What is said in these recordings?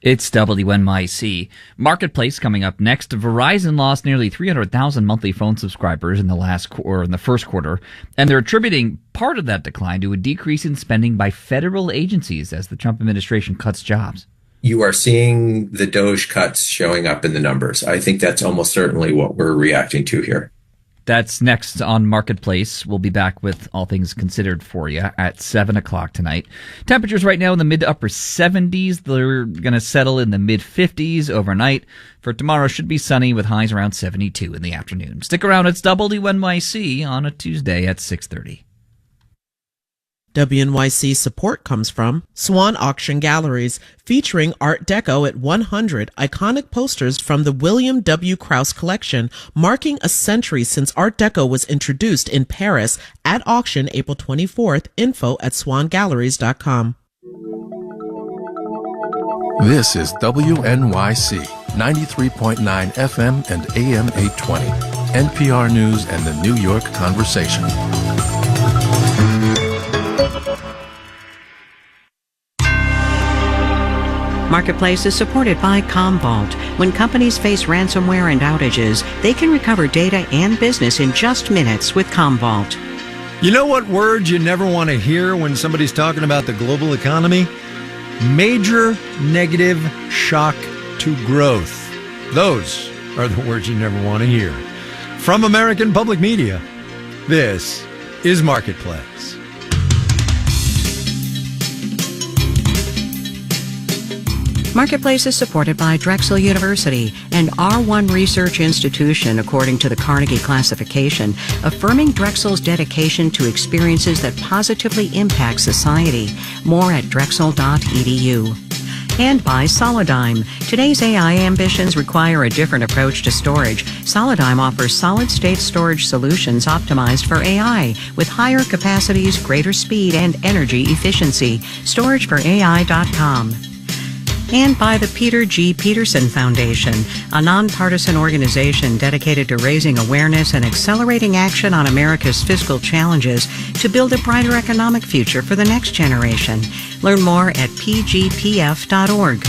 It's WNYC. Marketplace coming up next. Verizon lost nearly 300,000 monthly phone subscribers in the first quarter, and they're attributing part of that decline to a decrease in spending by federal agencies as the Trump administration cuts jobs. You are seeing the DOGE cuts showing up in the numbers. I think that's almost certainly what we're reacting to here. That's next on Marketplace. We'll be back with All Things Considered for you at 7 o'clock tonight. Temperatures right now in the mid to upper 70s. They're going to settle in the mid 50s overnight. For tomorrow, should be sunny with highs around 72 in the afternoon. Stick around. It's WNYC on a Tuesday at 6:30. WNYC support comes from Swan Auction Galleries, featuring Art Deco at 100 iconic posters from the William W. Krauss collection, marking a century since Art Deco was introduced in Paris. At auction April 24th. Info at swangalleries.com. This is WNYC 93.9 FM and AM 820, NPR News and the New York Conversation. Marketplace is supported by Commvault. When companies face ransomware and outages, they can recover data and business in just minutes with Commvault. You know what words you never want to hear when somebody's talking about the global economy? Major negative shock to growth. Those are the words you never want to hear. From American Public Media, this is Marketplace. Marketplace is supported by Drexel University, an R1 research institution according to the Carnegie classification, affirming Drexel's dedication to experiences that positively impact society. More at drexel.edu. And by Solidigm. Today's AI ambitions require a different approach to storage. Solidigm offers solid-state storage solutions optimized for AI with higher capacities, greater speed, and energy efficiency. StorageForAI.com. And by the Peter G. Peterson Foundation, a nonpartisan organization dedicated to raising awareness and accelerating action on America's fiscal challenges to build a brighter economic future for the next generation. Learn more at pgpf.org.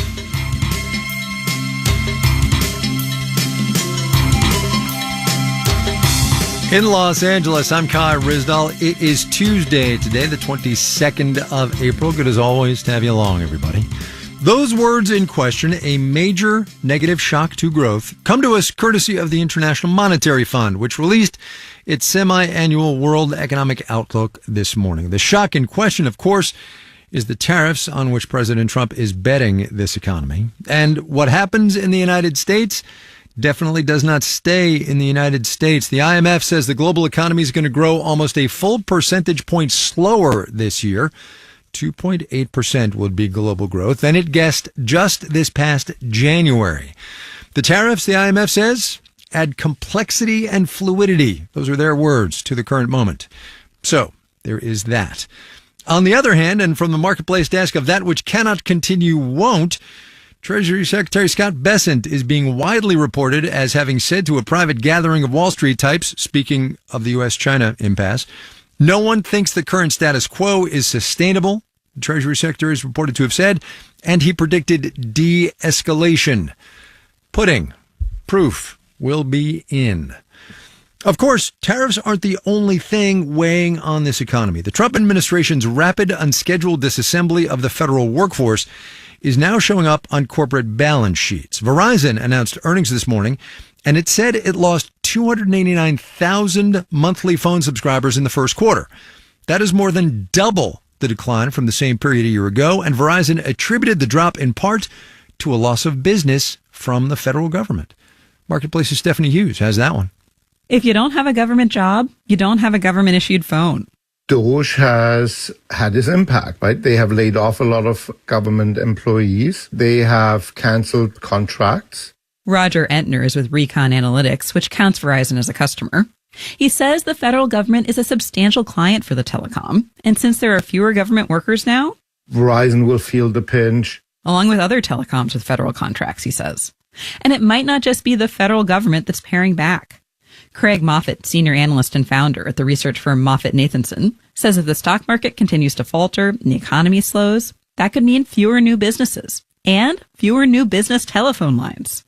In Los Angeles, I'm Kai Rizdal. It is Tuesday today, the 22nd of April. Good as always to have you along, everybody. Those words in question, a major negative shock to growth, come to us courtesy of the International Monetary Fund, which released its semi-annual World Economic Outlook this morning. The shock in question, of course, is the tariffs on which President Trump is betting this economy. And what happens in the United States definitely does not stay in the United States. The IMF says the global economy is going to grow almost a full percentage point slower this year. 2.8% would be global growth, than it guessed just this past January. The tariffs, the IMF says, add complexity and fluidity. Those are their words to the current moment. So there is that. On the other hand, and from the Marketplace desk of that which cannot continue won't, Treasury Secretary Scott Bessent is being widely reported as having said to a private gathering of Wall Street types, speaking of the U.S.-China impasse, no one thinks the current status quo is sustainable, the Treasury Secretary is reported to have said, and he predicted de-escalation. Pudding. Proof will be in. Of course, tariffs aren't the only thing weighing on this economy. The Trump administration's rapid, unscheduled disassembly of the federal workforce is now showing up on corporate balance sheets. Verizon announced earnings this morning, and it said it lost 289,000 monthly phone subscribers in the first quarter. That is more than double the decline from the same period a year ago, and Verizon attributed the drop in part to a loss of business from the federal government. Marketplace's Stephanie Hughes has that one. If you don't have a government job, you don't have a government-issued phone. DOGE has had this impact, right? They have laid off a lot of government employees. They have canceled contracts. Roger Entner is with Recon Analytics, which counts Verizon as a customer. He says the federal government is a substantial client for the telecom, and since there are fewer government workers now, Verizon will feel the pinch. Along with other telecoms with federal contracts, he says. And it might not just be the federal government that's paring back. Craig Moffett, senior analyst and founder at the research firm Moffett-Nathanson, says if the stock market continues to falter and the economy slows, that could mean fewer new businesses and fewer new business telephone lines.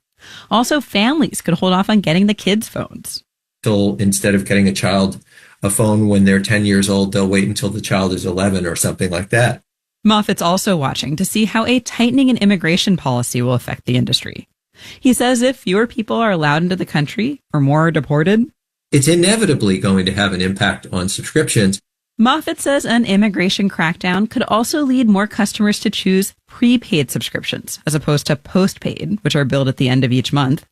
Also, families could hold off on getting the kids' phones. So instead of getting a child a phone when they're 10 years old, they'll wait until the child is 11 or something like that. Moffitt's also watching to see how a tightening in immigration policy will affect the industry. He says if fewer people are allowed into the country or more are deported, it's inevitably going to have an impact on subscriptions. Moffitt says an immigration crackdown could also lead more customers to choose prepaid subscriptions as opposed to postpaid, which are billed at the end of each month.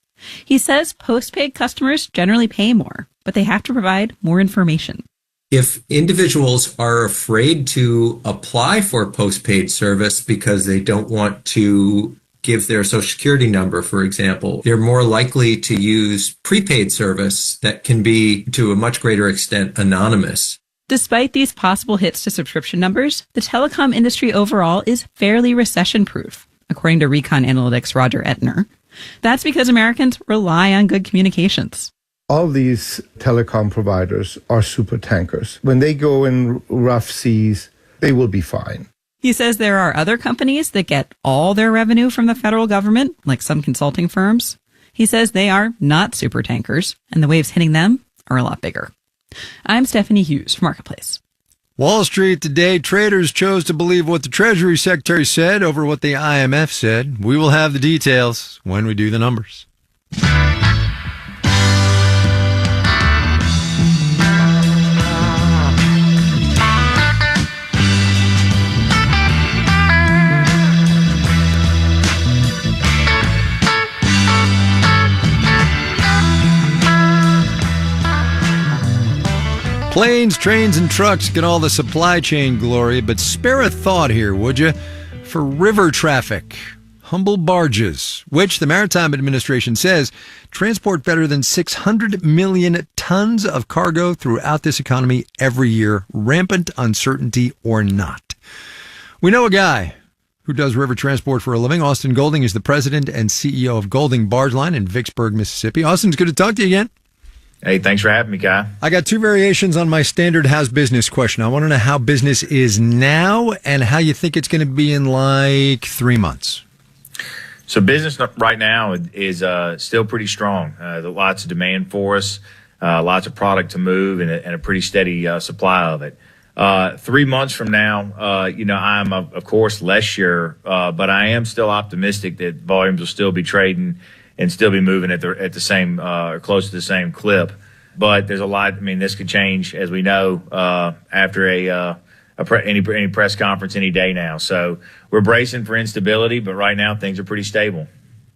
He says postpaid customers generally pay more, but they have to provide more information. If individuals are afraid to apply for postpaid service because they don't want to give their social security number, for example, they're more likely to use prepaid service that can be, to a much greater extent, anonymous. Despite these possible hits to subscription numbers, the telecom industry overall is fairly recession-proof, according to Recon Analytics' Roger Ettner. That's because Americans rely on good communications. All these telecom providers are super tankers. When they go in rough seas, they will be fine. He says there are other companies that get all their revenue from the federal government, like some consulting firms. He says they are not super tankers, and the waves hitting them are a lot bigger. I'm Stephanie Hughes for Marketplace. Wall Street today, traders chose to believe what the Treasury Secretary said over what the IMF said. We will have the details when we do the numbers. Planes, trains, and trucks get all the supply chain glory, but spare a thought here, would you, for river traffic. Humble barges, which the Maritime Administration says transport better than 600 million tons of cargo throughout this economy every year, rampant uncertainty or not. We know a guy who does river transport for a living. Austin Golding is the president and CEO of Golding Barge Line in Vicksburg, Mississippi. Austin, it's good to talk to you again. Hey, thanks for having me, Kai. I got two variations on my standard how's business question. I want to know how business is now and how you think it's going to be in like 3 months. So business right now is still pretty strong. Lots of demand for us, lots of product to move, and a pretty steady supply of it. 3 months from now, I'm of course less sure, but I am still optimistic that volumes will still be trading and still be moving at the same or close to the same clip. But there's a lot. I mean, this could change, as we know, after any press conference any day now. So we're bracing for instability, but right now things are pretty stable.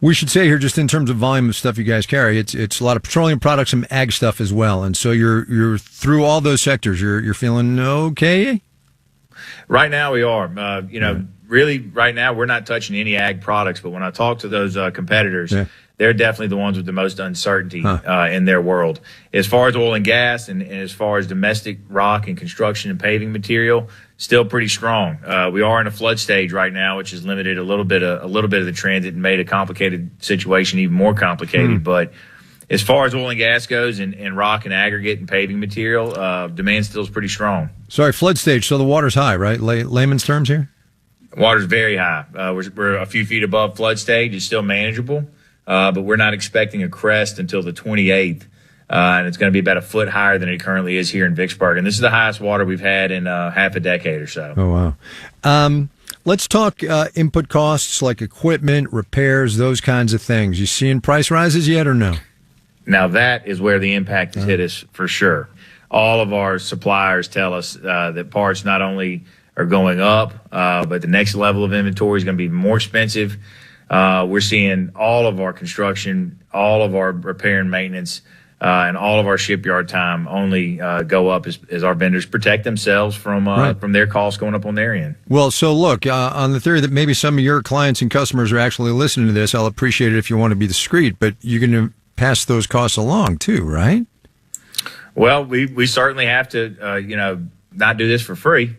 We should say here, just in terms of volume of stuff you guys carry, it's a lot of petroleum products, some ag stuff as well. And so you're through all those sectors. You're feeling okay. Right now we are. Really, right now we're not touching any ag products. But when I talk to those competitors, they're definitely the ones with the most uncertainty in their world. As far as oil and gas, and as far as domestic rock and construction and paving material, still pretty strong. We are in a flood stage right now, which has limited a little bit of the transit and made a complicated situation even more complicated. But as far as oil and gas goes, and rock and aggregate and paving material, demand still is pretty strong. Sorry, flood stage. So the water's high, right? Layman's terms here. Water's very high. We're a few feet above flood stage. It's still manageable. But we're not expecting a crest until the 28th, and it's going to be about a foot higher than it currently is here in Vicksburg. And this is the highest water we've had in half a decade or so. Oh, wow. Let's talk input costs like equipment, repairs, those kinds of things. You seeing price rises yet or no? Now, that is where the impact has hit us for sure. All of our suppliers tell us that parts not only are going up, but the next level of inventory is going to be more expensive. We're seeing all of our construction, all of our repair and maintenance, and all of our shipyard time only go up as our vendors protect themselves from their costs going up on their end. Well, so look, on the theory that maybe some of your clients and customers are actually listening to this, I'll appreciate it if you want to be discreet, but you're going to pass those costs along too, right? Well, we certainly have to, not do this for free.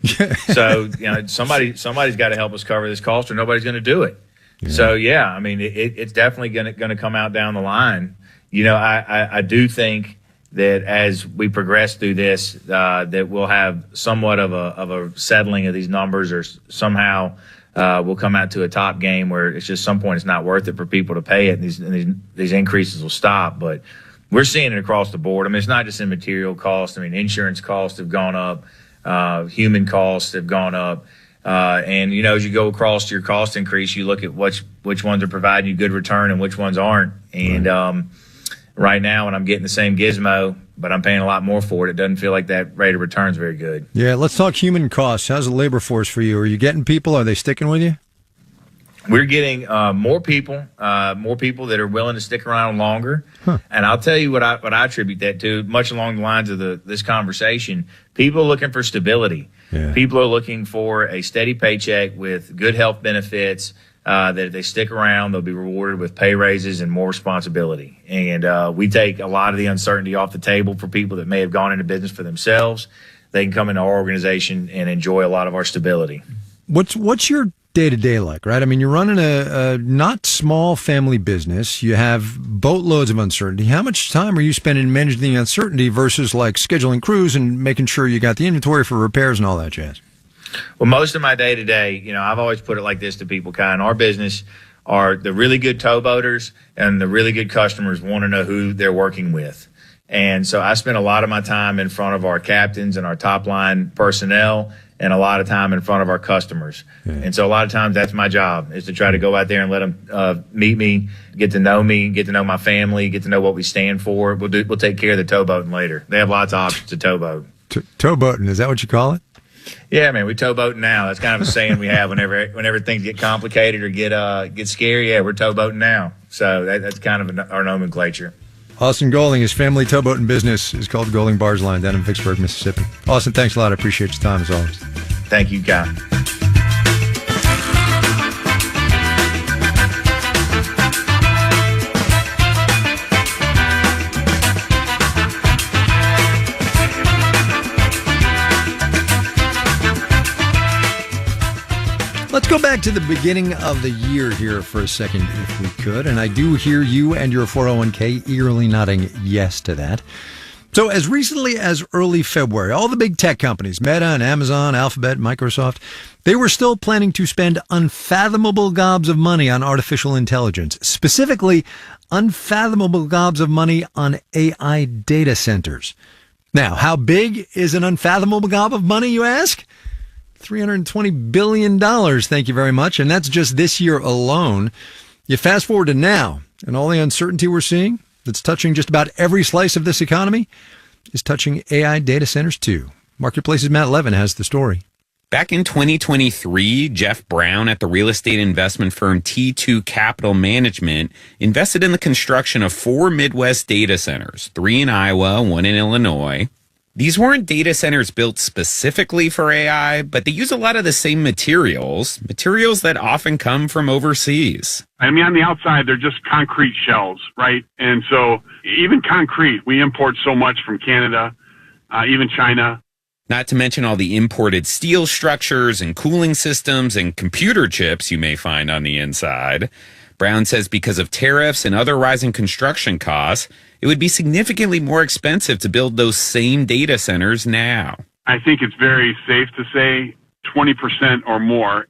So, somebody's got to help us cover this cost, or nobody's going to do it. Yeah. So, I mean, it's definitely going to come out down the line. I do think that as we progress through this, that we'll have somewhat of a settling of these numbers, or somehow we'll come out to a top game where it's just some point it's not worth it for people to pay it, and these increases will stop. But we're seeing it across the board. I mean, it's not just in material costs. I mean, insurance costs have gone up, human costs have gone up. And, as you go across your cost increase, you look at which ones are providing you good return and which ones aren't. And right now, when I'm getting the same gizmo, but I'm paying a lot more for it, it doesn't feel like that rate of return is very good. Yeah, let's talk human costs. How's the labor force for you? Are you getting people? Are they sticking with you? We're getting more people that are willing to stick around longer. Huh. And I'll tell you what I attribute that to, much along the lines of this conversation. People are looking for stability. Yeah. People are looking for a steady paycheck with good health benefits, that if they stick around, they'll be rewarded with pay raises and more responsibility. And we take a lot of the uncertainty off the table for people that may have gone into business for themselves. They can come into our organization and enjoy a lot of our stability. What's your day-to-day like, right? I mean, you're running a not small family business. You have boatloads of uncertainty. How much time are you spending managing the uncertainty versus like scheduling crews and making sure you got the inventory for repairs and all that jazz? Well, most of my day-to-day, I've always put it like this to people, Kai. In our business are the really good towboaters and the really good customers want to know who they're working with. And so I spend a lot of my time in front of our captains and our top-line personnel and a lot of time in front of our customers. Yeah. And so a lot of times that's my job, is to try to go out there and let them meet me, get to know my family, get to know what we stand for. We'll take care of the towboating later. They have lots of options to towboat. Towboating, is that what you call it? Yeah, man, we towboating now. That's kind of a saying we have whenever things get complicated or get scary. Yeah, we're towboating now. So that's kind of our nomenclature. Austin Goling, his family towboating business is called Goling Barge Line down in Vicksburg, Mississippi. Austin, thanks a lot. I appreciate your time as always. Thank you, Guy. Let's go back to the beginning of the year here for a second, if we could. And I do hear you and your 401k eagerly nodding yes to that. So as recently as early February, all the big tech companies, Meta and Amazon, Alphabet, Microsoft, they were still planning to spend unfathomable gobs of money on artificial intelligence, specifically unfathomable gobs of money on AI data centers. Now, how big is an unfathomable gob of money, you ask? $320 billion, thank you very much. And that's just this year alone. You fast forward to now, and all the uncertainty we're seeing that's touching just about every slice of this economy is touching AI data centers too. Marketplace's Matt Levin has the story. Back in 2023, Jeff Brown at the real estate investment firm T2 Capital Management invested in the construction of 4 Midwest data centers, 3 in Iowa, 1 in Illinois. These weren't data centers built specifically for AI, but they use a lot of the same materials that often come from overseas. I mean, on the outside, they're just concrete shells, right? And so even concrete, we import so much from Canada, even China. Not to mention all the imported steel structures and cooling systems and computer chips you may find on the inside. Brown says because of tariffs and other rising construction costs, it would be significantly more expensive to build those same data centers now. I think it's very safe to say 20% or more.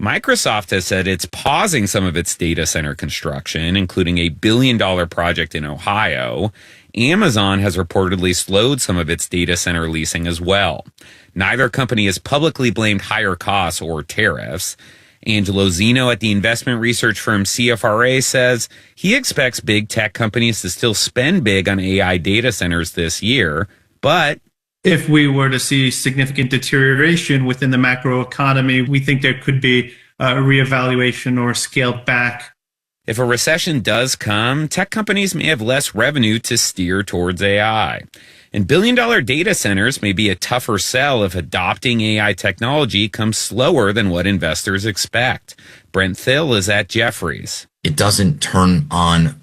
Microsoft has said it's pausing some of its data center construction, including a $1 billion project in Ohio. Amazon has reportedly slowed some of its data center leasing as well. Neither company has publicly blamed higher costs or tariffs. Angelo Zeno at the investment research firm CFRA says he expects big tech companies to still spend big on AI data centers this year, but if we were to see significant deterioration within the macro economy, we think there could be a reevaluation or scaled back. If a recession does come, tech companies may have less revenue to steer towards AI. And billion-dollar data centers may be a tougher sell if adopting AI technology comes slower than what investors expect. Brent Thill is at Jefferies. It doesn't turn on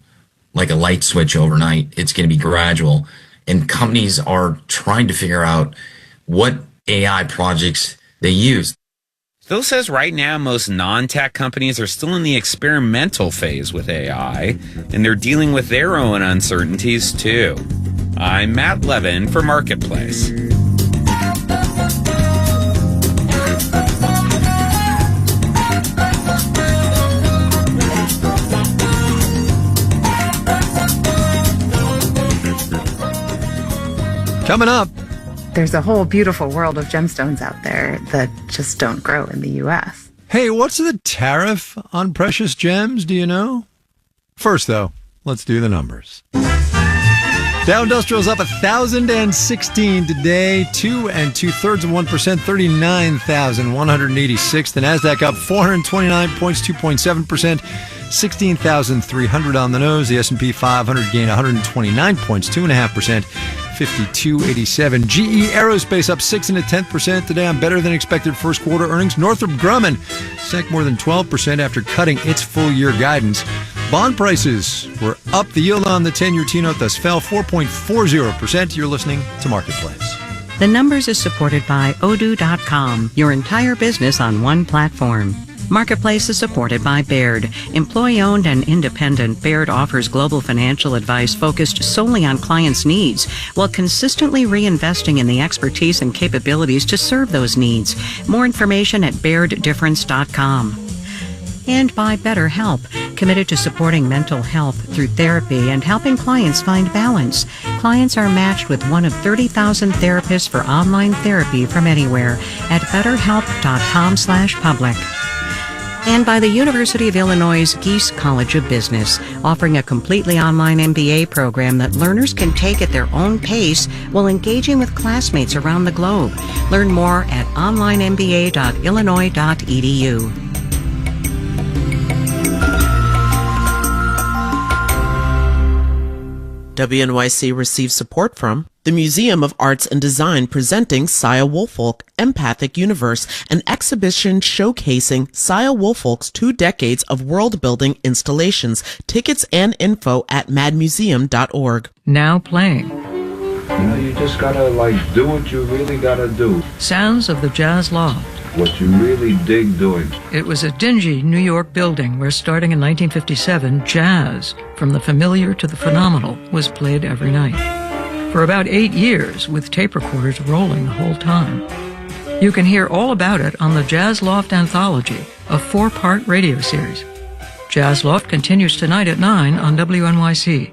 like a light switch overnight. It's going to be gradual. And companies are trying to figure out what AI projects they use. Thill says right now most non-tech companies are still in the experimental phase with AI, and they're dealing with their own uncertainties too. I'm Matt Levin for Marketplace. Coming up. There's a whole beautiful world of gemstones out there that just don't grow in the U.S. Hey, what's the tariff on precious gems? Do you know? First, though, let's do the numbers. Dow Industrial's up 1,016 today, 2 2/3%, 39,186. The Nasdaq up 429 points, 2.7%, 16,300 on the nose. The S&P 500 gained 129 points, 2.5%, 52.87. GE Aerospace up 6 1/10% today on better than expected first quarter earnings. Northrop Grumman sank more than 12% after cutting its full year guidance. Bond prices were up. The yield on the 10-year T-note thus fell 4.40%. You're listening to Marketplace. The Numbers is supported by Odoo.com, your entire business on one platform. Marketplace is supported by Baird. Employee-owned and independent, Baird offers global financial advice focused solely on clients' needs while consistently reinvesting in the expertise and capabilities to serve those needs. More information at BairdDifference.com. And by BetterHelp, committed to supporting mental health through therapy and helping clients find balance. Clients are matched with one of 30,000 therapists for online therapy from anywhere at BetterHelp.com/public. And by the University of Illinois' Geese College of Business, offering a completely online MBA program that learners can take at their own pace while engaging with classmates around the globe. Learn more at onlinemba.illinois.edu. WNYC receives support from the Museum of Arts and Design, presenting Saya Woolfolk, Empathic Universe, an exhibition showcasing Saya Woolfolk's 2 decades of world-building installations. Tickets and info at madmuseum.org. Now playing. You know, you just gotta, do what you really gotta do. Sounds of the Jazz Loft. What you really dig doing. It was a dingy New York building where, starting in 1957, jazz, from the familiar to the phenomenal, was played every night. For about 8 years, with tape recorders rolling the whole time. You can hear all about it on the Jazz Loft Anthology, a 4-part radio series. Jazz Loft continues tonight at 9 on WNYC.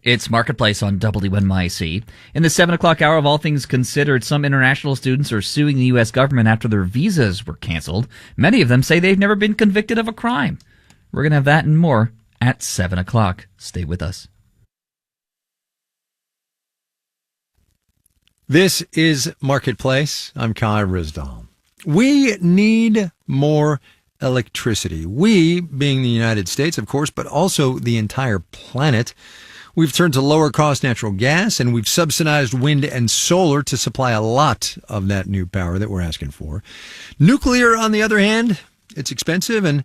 It's Marketplace on WNYC. In the 7 o'clock hour of All Things Considered, some international students are suing the U.S. government after their visas were canceled. Many of them say they've never been convicted of a crime. We're going to have that and more at 7 o'clock. Stay with us. This is Marketplace. I'm Kai Rizdal. We need more electricity. We, being the United States, of course, but also the entire planet. We've turned to lower cost natural gas, and we've subsidized wind and solar to supply a lot of that new power that we're asking for. Nuclear, on the other hand, it's expensive, and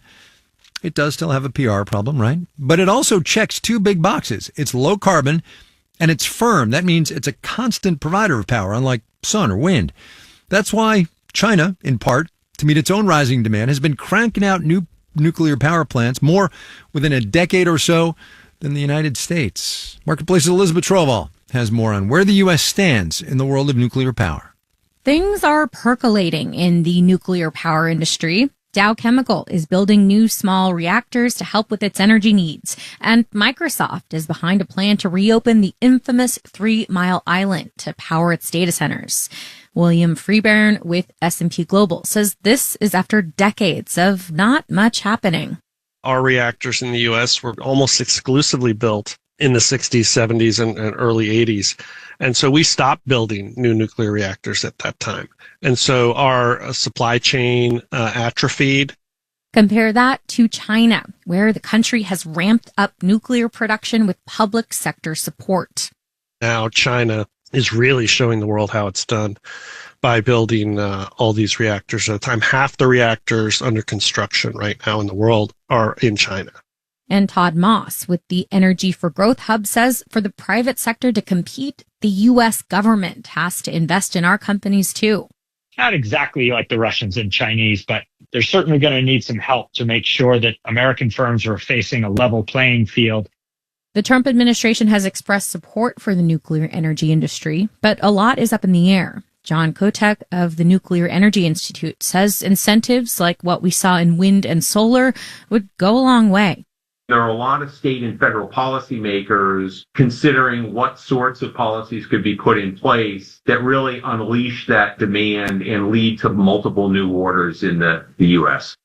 it does still have a PR problem, right? But it also checks 2 big boxes. It's low carbon, and it's firm. That means it's a constant provider of power, unlike sun or wind. That's why China, in part, to meet its own rising demand, has been cranking out new nuclear power plants, more within a decade or so than the United States. Marketplace's Elizabeth Trovall has more on where the U.S. stands in the world of nuclear power. Things are percolating in the nuclear power industry. Dow Chemical is building new small reactors to help with its energy needs. And Microsoft is behind a plan to reopen the infamous 3 Mile Island to power its data centers. William Freeburn with S&P Global says this is after decades of not much happening. Our reactors in the U.S. were almost exclusively built in the 60s, 70s, and early 80s. And so we stopped building new nuclear reactors at that time. And so our supply chain atrophied. Compare that to China, where the country has ramped up nuclear production with public sector support. Now China is really showing the world how it's done by building all these reactors at a time. Half the reactors under construction right now in the world are in China. And Todd Moss with the Energy for Growth Hub says for the private sector to compete, the U.S. government has to invest in our companies too. Not exactly like the Russians and Chinese, but they're certainly going to need some help to make sure that American firms are facing a level playing field. The Trump administration has expressed support for the nuclear energy industry, but a lot is up in the air. John Kotek of the Nuclear Energy Institute says incentives like what we saw in wind and solar would go a long way. There are a lot of state and federal policymakers considering what sorts of policies could be put in place that really unleash that demand and lead to multiple new orders in the U.S.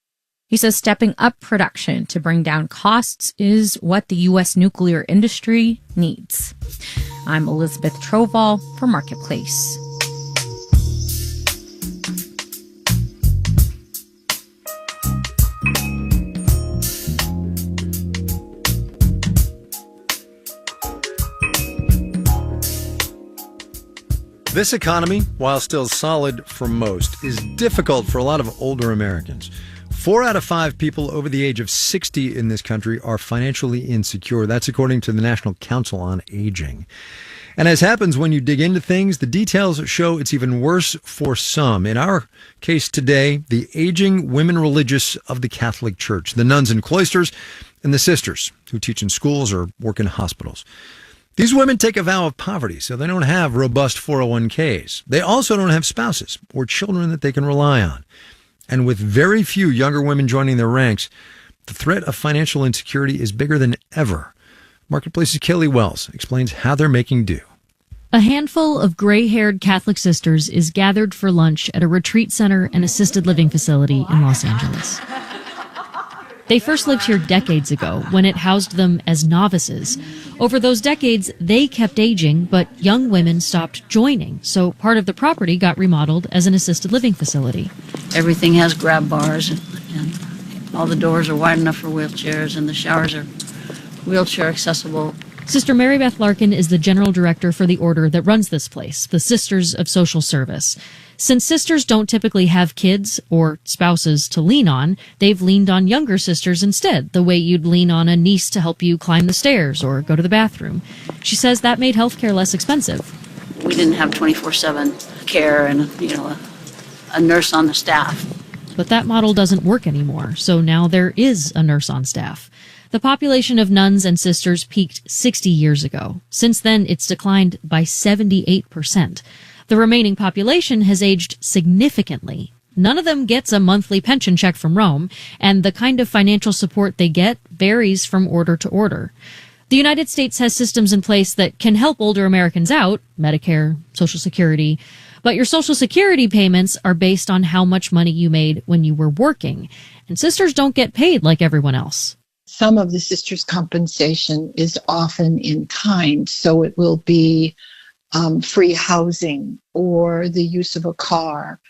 He says stepping up production to bring down costs is what the U.S. nuclear industry needs. I'm Elizabeth Troval for Marketplace. This economy, while still solid for most, is difficult for a lot of older Americans. 4 out of 5 people over the age of 60 in this country are financially insecure. That's according to the National Council on Aging. And as happens when you dig into things, the details show it's even worse for some. In our case today, the aging women religious of the Catholic Church, the nuns in cloisters, and the sisters who teach in schools or work in hospitals. These women take a vow of poverty, so they don't have robust 401ks. They also don't have spouses or children that they can rely on. And with very few younger women joining their ranks, the threat of financial insecurity is bigger than ever. Marketplace's Kelly Wells explains how they're making do. A handful of gray-haired Catholic sisters is gathered for lunch at a retreat center and assisted living facility in Los Angeles. They first lived here decades ago when it housed them as novices. Over those decades, they kept aging, but young women stopped joining, so part of the property got remodeled as an assisted living facility. Everything has grab bars, and all the doors are wide enough for wheelchairs, and the showers are wheelchair accessible. Sister Mary Beth Larkin is the general director for the order that runs this place, the Sisters of Social Service. Since sisters don't typically have kids or spouses to lean on, they've leaned on younger sisters instead, the way you'd lean on a niece to help you climb the stairs or go to the bathroom. She says that made healthcare less expensive. We didn't have 24/7 care and, a nurse on the staff. But that model doesn't work anymore, so now there is a nurse on staff. The population of nuns and sisters peaked 60 years ago. Since then, it's declined by 78%. The remaining population has aged significantly. None of them gets a monthly pension check from Rome, and the kind of financial support they get varies from order to order. The United States has systems in place that can help older Americans out, Medicare, Social Security, but your Social Security payments are based on how much money you made when you were working, and sisters don't get paid like everyone else. Some of the sisters' compensation is often in kind, so it will be free housing or the use of a car,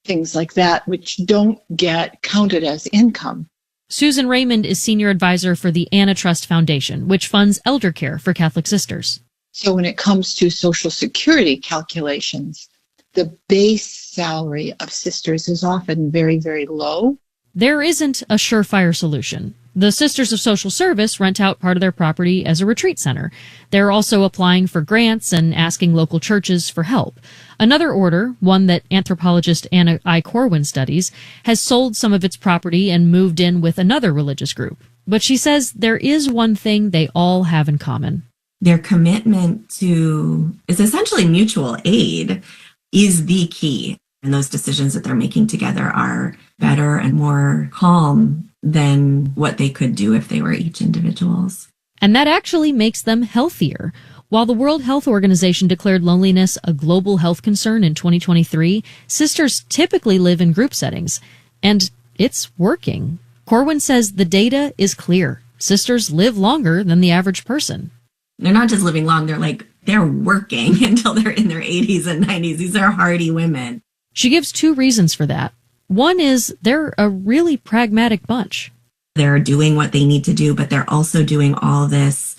things like that, which don't get counted as income. Susan Raymond is senior advisor for the Anna Trust Foundation, which funds elder care for Catholic sisters. So when it comes to Social Security calculations, the base salary of sisters is often very, very low. There isn't a surefire solution. The Sisters of Social Service rent out part of their property as a retreat center. They're also applying for grants and asking local churches for help. Another order, one that anthropologist Anna I. Corwin studies, has sold some of its property and moved in with another religious group. But she says there is one thing they all have in common. Their commitment to is essentially mutual aid is the key. And those decisions that they're making together are better and more calm than what they could do if they were each individuals. And that actually makes them healthier. While the World Health Organization declared loneliness a global health concern in 2023, sisters typically live in group settings. And it's working. Corwin says the data is clear. Sisters live longer than the average person. They're not just living long, they're working until they're in their 80s and 90s. These are hardy women. She gives 2 reasons for that. One is they're a really pragmatic bunch. They're doing what they need to do, but they're also doing all this.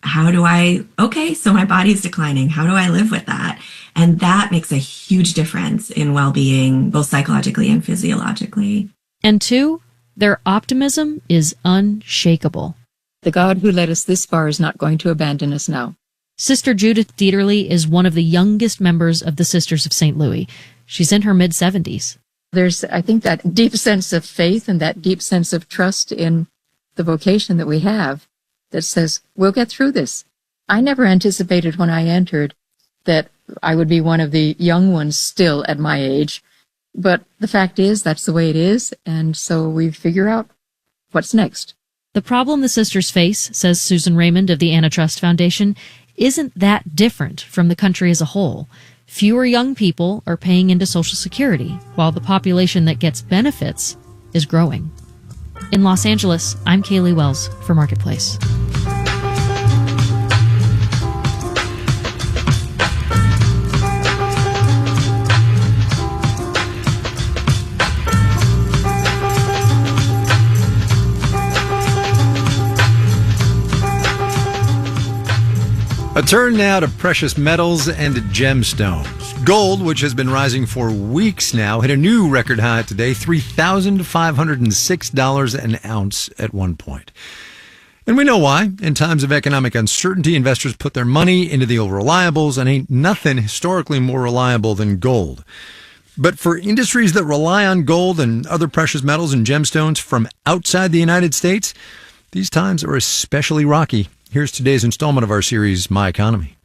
So my body's declining. How do I live with that? And that makes a huge difference in well-being, both psychologically and physiologically. And 2, their optimism is unshakable. The God who led us this far is not going to abandon us now. Sister Judith Dieterle is one of the youngest members of the Sisters of St. Louis. She's in her mid-70s. There's, I think, that deep sense of faith and that deep sense of trust in the vocation that we have that says, we'll get through this. I never anticipated when I entered that I would be one of the young ones still at my age. But the fact is, that's the way it is. And so we figure out what's next. The problem the sisters face, says Susan Raymond of the Antitrust Foundation, isn't that different from the country as a whole. Fewer young people are paying into Social Security, while the population that gets benefits is growing. In Los Angeles, I'm Kaylee Wells for Marketplace. A turn now to precious metals and gemstones. Gold, which has been rising for weeks now, hit a new record high today, $3,506 an ounce at one point. And we know why. In times of economic uncertainty, investors put their money into the old reliables, and ain't nothing historically more reliable than gold. But for industries that rely on gold and other precious metals and gemstones from outside the United States, these times are especially rocky. Here's today's installment of our series, My Economy.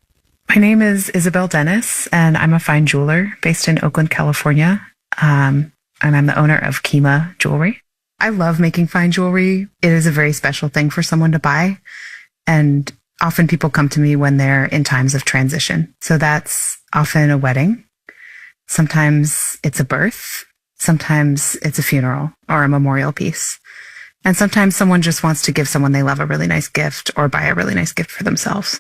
My name is Isabel Dennis, and I'm a fine jeweler based in Oakland, California. And I'm the owner of Kima Jewelry. I love making fine jewelry. It is a very special thing for someone to buy. And often people come to me when they're in times of transition. So that's often a wedding. Sometimes it's a birth. Sometimes it's a funeral or a memorial piece. And sometimes someone just wants to give someone they love a really nice gift or buy a really nice gift for themselves.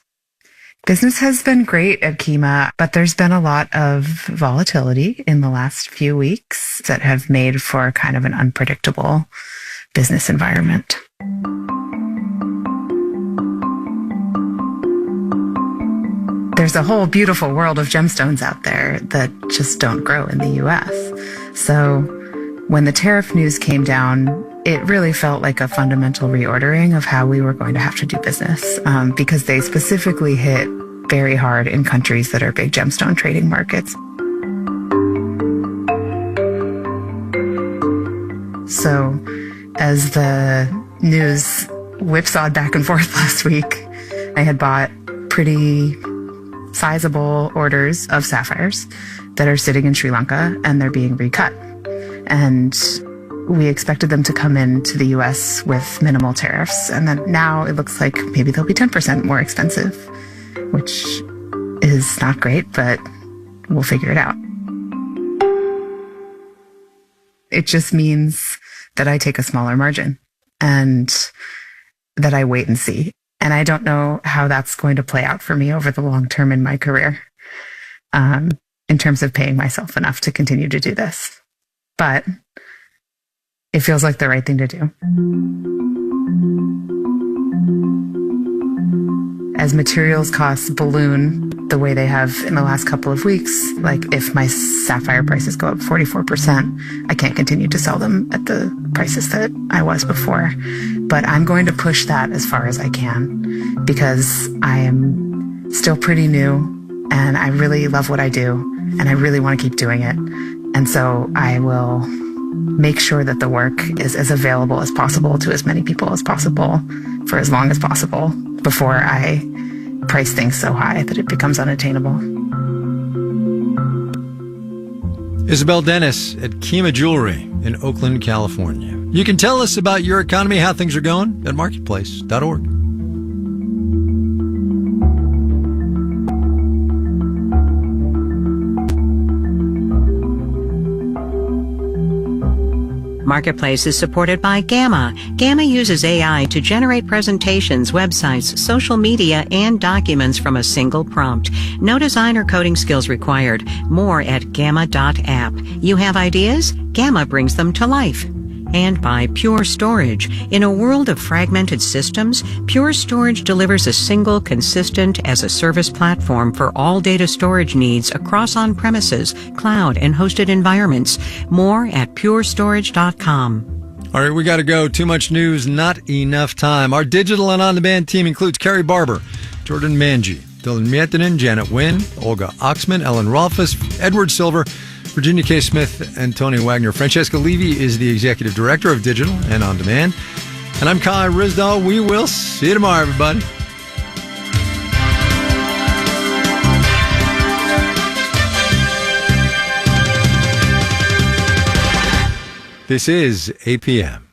Business has been great at Kima, but there's been a lot of volatility in the last few weeks that have made for kind of an unpredictable business environment. There's a whole beautiful world of gemstones out there that just don't grow in the US. So when the tariff news came down, it really felt like a fundamental reordering of how we were going to have to do business, because they specifically hit very hard in countries that are big gemstone trading markets. So as the news whipsawed back and forth last week, I had bought pretty sizable orders of sapphires that are sitting in Sri Lanka, and they're being recut. And we expected them to come into the US with minimal tariffs. And then now it looks like maybe they'll be 10% more expensive, which is not great, but we'll figure it out. It just means that I take a smaller margin and that I wait and see. And I don't know how that's going to play out for me over the long term in my career, in terms of paying myself enough to continue to do this. But it feels like the right thing to do. As materials costs balloon the way they have in the last couple of weeks, like if my sapphire prices go up 44%, I can't continue to sell them at the prices that I was before. But I'm going to push that as far as I can because I am still pretty new and I really love what I do and I really want to keep doing it. And so I will make sure that the work is as available as possible to as many people as possible for as long as possible before I price things so high that it becomes unattainable. Isabel Dennis at Kima Jewelry in Oakland, California. You can tell us about your economy, how things are going at marketplace.org. Marketplace is supported by Gamma. Gamma uses AI to generate presentations, websites, social media, and documents from a single prompt. No design or coding skills required. More at gamma.app. You have ideas? Gamma brings them to life. And by Pure Storage. In a world of fragmented systems, Pure Storage delivers a single, consistent, as-a-service platform for all data storage needs across on-premises, cloud, and hosted environments. More at purestorage.com. All right, we got to go. Too much news, not enough time. Our digital and on-demand team includes Carrie Barber, Jordan Manji, Dylan Miettinen, Janet Wynn, Olga Oxman, Ellen Rolfus, Edward Silver, Virginia K. Smith, and Tony Wagner. Francesca Levy is the Executive Director of Digital and On Demand. And I'm Kai Risdall. We will see you tomorrow, everybody. This is APM.